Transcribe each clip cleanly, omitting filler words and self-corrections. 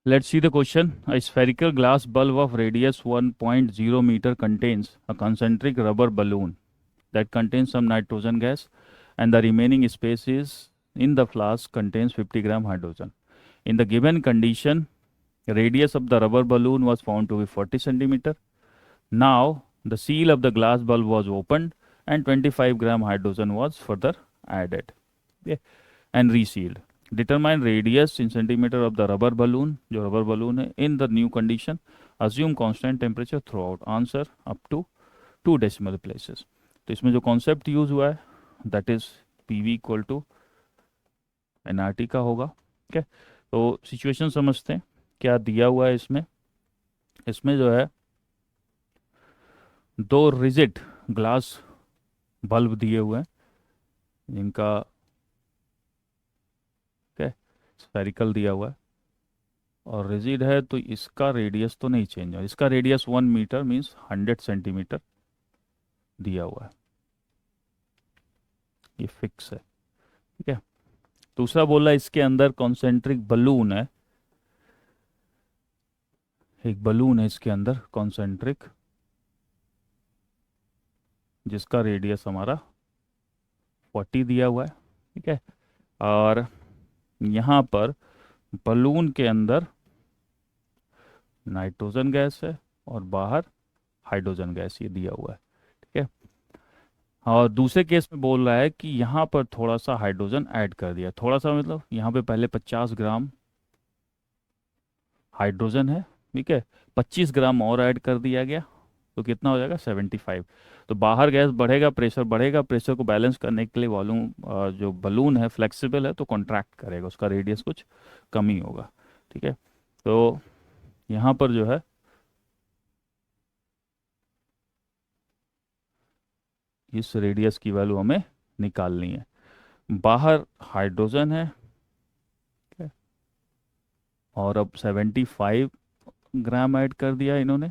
Let's see the question. A spherical glass bulb of radius 1.0 meter contains a concentric rubber balloon that contains some nitrogen gas, and the remaining space is in the flask contains 50 gram hydrogen. In the given condition, radius of the rubber balloon was found to be 40 centimeter. Now, the seal of the glass bulb was opened and 25 gram hydrogen was further added, okay, and resealed. Determine radius in centimeter of the rubber balloon, जो rubber balloon है, in the new condition. Assume constant temperature throughout. Answer up to 2 decimal places. तो इसमें जो concept use हुआ है that is PV equal to NRT का होगा। ठीक है, तो सिचुएशन समझते हैं क्या दिया हुआ है इसमें। इसमें जो है दो रिजिड ग्लास बल्ब दिए हुए हैं जिनका क्या स्फेरिकल दिया हुआ है और रिजिड है, तो इसका रेडियस तो नहीं चेंज हो, इसका रेडियस 1 मीटर मीन्स 100 सेंटीमीटर दिया हुआ है, ये फिक्स है। ठीक है, दूसरा बोला इसके अंदर कॉन्सेंट्रिक बलून है, एक बलून है इसके अंदर कॉन्सेंट्रिक जिसका रेडियस हमारा 40 दिया हुआ है। ठीक है, और यहाँ पर बलून के अंदर नाइट्रोजन गैस है और बाहर हाइड्रोजन गैस ये दिया हुआ है। ठीक है, और दूसरे केस में बोल रहा है कि यहाँ पर थोड़ा सा हाइड्रोजन ऐड कर दिया, थोड़ा सा मतलब यहाँ पे पहले 50 ग्राम हाइड्रोजन है, ठीक है, 25 ग्राम और ऐड कर दिया गया तो कितना हो जाएगा 75। तो बाहर गैस बढ़ेगा, प्रेशर बढ़ेगा, प्रेशर को बैलेंस करने के लिए वॉल्यूम जो बलून है फ्लेक्सिबल है तो कॉन्ट्रैक्ट करेगा, उसका रेडियस कुछ कम ही होगा। ठीक है, तो यहाँ पर जो है इस रेडियस की वैल्यू हमें निकालनी है। बाहर हाइड्रोजन है, ठीक है, और अब 75 ग्राम ऐड कर दिया इन्होंने,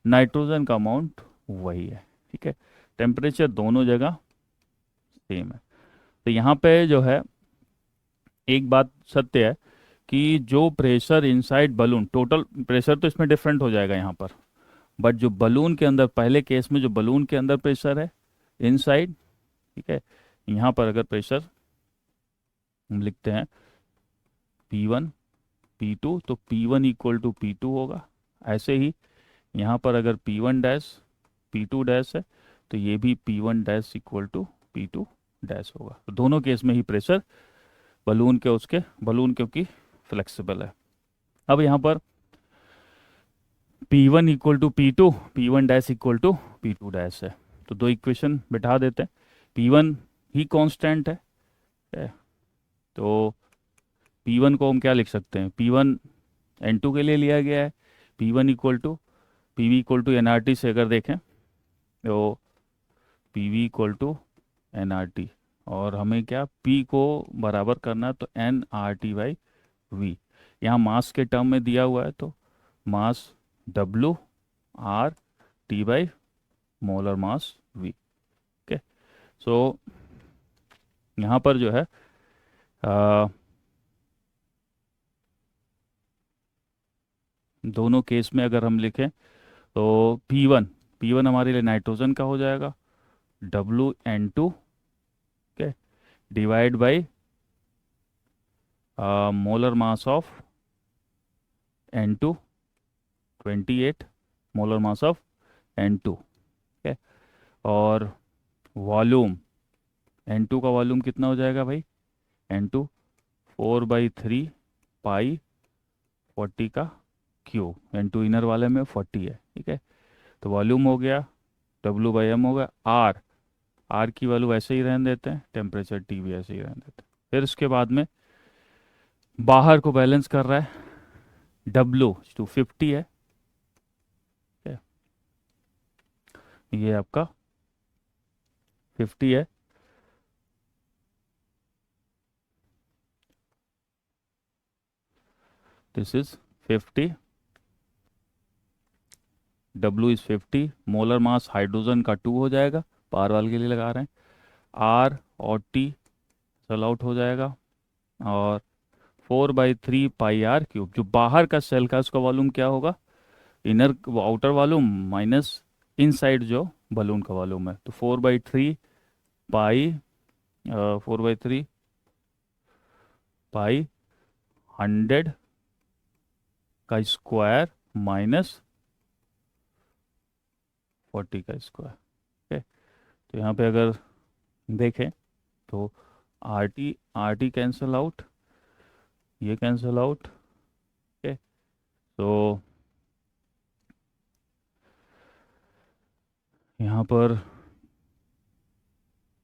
नाइट्रोजन का अमाउंट वही है। ठीक है, टेम्परेचर दोनों जगह सेम है। तो यहाँ पे जो है एक बात सत्य है कि जो pressure inside balloon, total pressure तो इसमें डिफरेंट हो जाएगा यहाँ पर, बट जो बलून के अंदर पहले केस में जो बलून के अंदर प्रेशर है इनसाइड, ठीक है, यहाँ पर अगर प्रेशर हम लिखते हैं P1 P2 तो P1 इक्वल टू P2 होगा। ऐसे ही यहाँ पर अगर P1 डैश P2 डैश है तो ये भी P1 dash equal to P2 dash होगा। तो दोनों केस में ही प्रेशर बलून के उसके बलून क्योंकि फ्लेक्सिबल है। अब यहाँ पर P1 equal to P2, P1 dash equal to P2 dash है, तो दो इक्वेशन बिठा देते हैं। P1 ही कांस्टेंट है, तो P1 को हम क्या लिख सकते हैं, P1 N2 के लिए लिया गया है, P1 equal to P V equal to N R T से अगर देखें तो P V equal to N R T, और हमें क्या P को बराबर करना है तो N R T by V. यहाँ मास के टर्म में दिया हुआ है तो mass W R T by molar mass V। Okay, so यहाँ पर जो है दोनों केस में अगर हम लिखें तो P1 हमारे लिए नाइट्रोजन का हो जाएगा WN2, okay, divide by molar mass of N2 28 molar mass of N2, ठीक है, और वॉल्यूम N2 का वॉल्यूम कितना हो जाएगा भाई, N2 4/3 पाई 40 का क्यू, N2 इनर वाले में 40 है। ठीक है, तो वॉल्यूम हो गया W/m हो गया आर की वैल्यू ऐसे ही रहने देते हैं, टेम्परेचर टी भी ऐसे ही रहने देते हैं। फिर उसके बाद में बाहर को बैलेंस कर रहा है, W 250 है, ठीक है, ये आपका 50 है, this is 50, W is 50, molar mass hydrogen का 2 हो जाएगा, पार वाल के लिए लगा रहे हैं, आर और टी सल आउट हो जाएगा, और 4/3 पाई r क्यूब। जो बाहर का सेल का उसका वॉल्यूम क्या होगा, inner outer volume minus inside जो बलून का वॉल्यूम है। तो 4/3 पाई 4/3 पाई 100 का स्क्वायर माइनस 40 का स्क्वायर। ठीक है, तो यहाँ पे अगर देखें तो आर टी कैंसल आउट, ये कैंसल आउट। ओके, तो यहाँ पर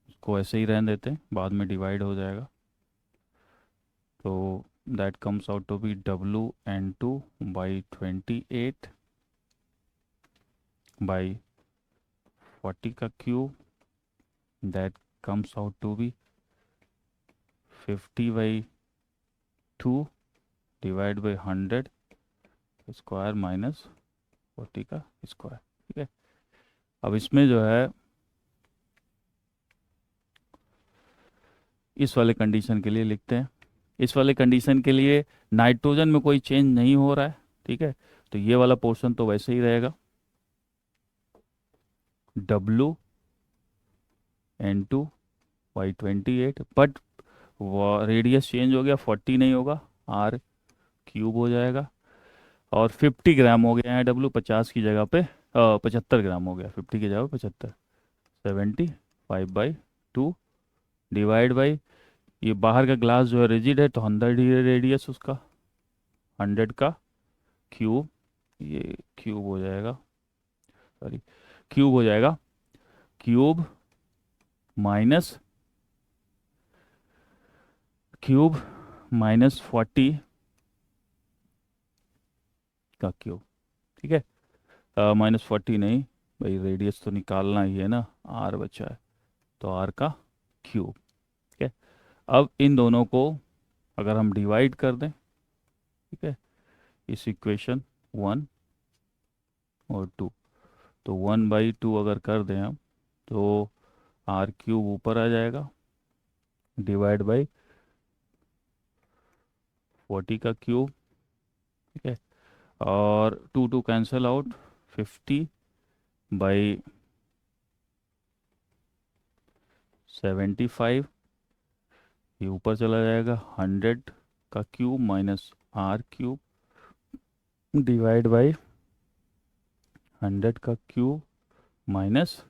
इसको ऐसे ही रहने देते हैं, बाद में डिवाइड हो जाएगा। तो that comes out to be WN2/28 by 40 का cube, that comes out to be 50/2 divide by 100 square minus 40 का स्क्वायर। ठीक है, अब इसमें जो है इस वाले कंडीशन के लिए लिखते हैं। इस वाले कंडीशन के लिए नाइट्रोजन में कोई चेंज नहीं हो रहा है। ठीक है, तो ये वाला पोर्शन तो वैसे ही रहेगा, WN2/28, बट रेडियस चेंज हो गया, 40 नहीं होगा, r³ हो जाएगा। और 50 ग्राम हो गया है W, 50 की जगह पे 75 ग्राम हो गया, 50 की जगह पे 75, 75/2 डिवाइड बाई, ये बाहर का ग्लास जो है रिजिड है तो 100 ही है रेडियस उसका, 100 का क्यूब, ये क्यूब हो जाएगा, सॉरी क्यूब हो जाएगा, क्यूब माइनस क्यूब माइनस 40 का क्यूब। ठीक है, -40 नहीं भाई, रेडियस तो निकालना ही है ना, आर बचा है, तो आर का क्यूब। ठीक है, अब इन दोनों को अगर हम डिवाइड कर दें, ठीक है, इस इक्वेशन 1 और 2, तो 1/2 अगर कर दें हम, तो r³ ऊपर आ जाएगा, डिवाइड बाई 40 का क्यूब। ठीक है, और 2 कैंसल आउट, 50/75, ये ऊपर चला जाएगा, 100 का cube minus r³ divide by 100 का क्यूब माइनस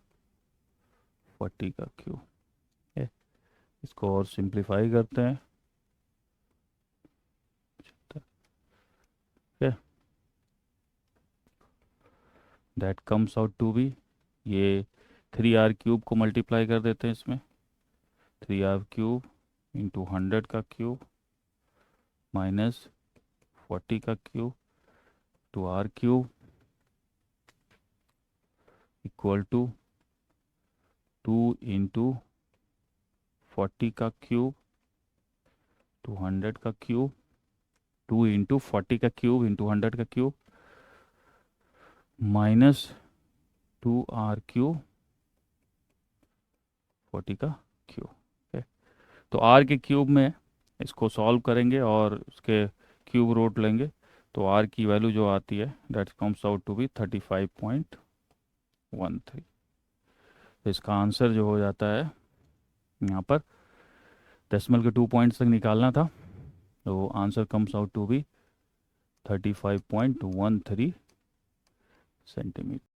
40 का क्यूब। है, इसको और सिंप्लीफाई करते हैं। ठीक है, that comes out to be, ये 3r³ को मल्टीप्लाई कर देते हैं इसमें, 3r³ इंटू 100 का क्यूब माइनस 40 का cube to r³ equal to 2 into 40 का क्यूब टू 100 का क्यूब, 2 इंटू 40 का क्यूब इंटू 100 का क्यूब माइनस 2r³ 40 का क्यूब। है, तो r के क्यूब में इसको सॉल्व करेंगे और उसके क्यूब रूट लेंगे, तो r की वैल्यू जो आती है that comes out to be 35.13। तो इसका आंसर जो हो जाता है, यहाँ पर डेसिमल के 2 पॉइंट्स तक निकालना था, तो answer comes out to be 35.13 centimetre.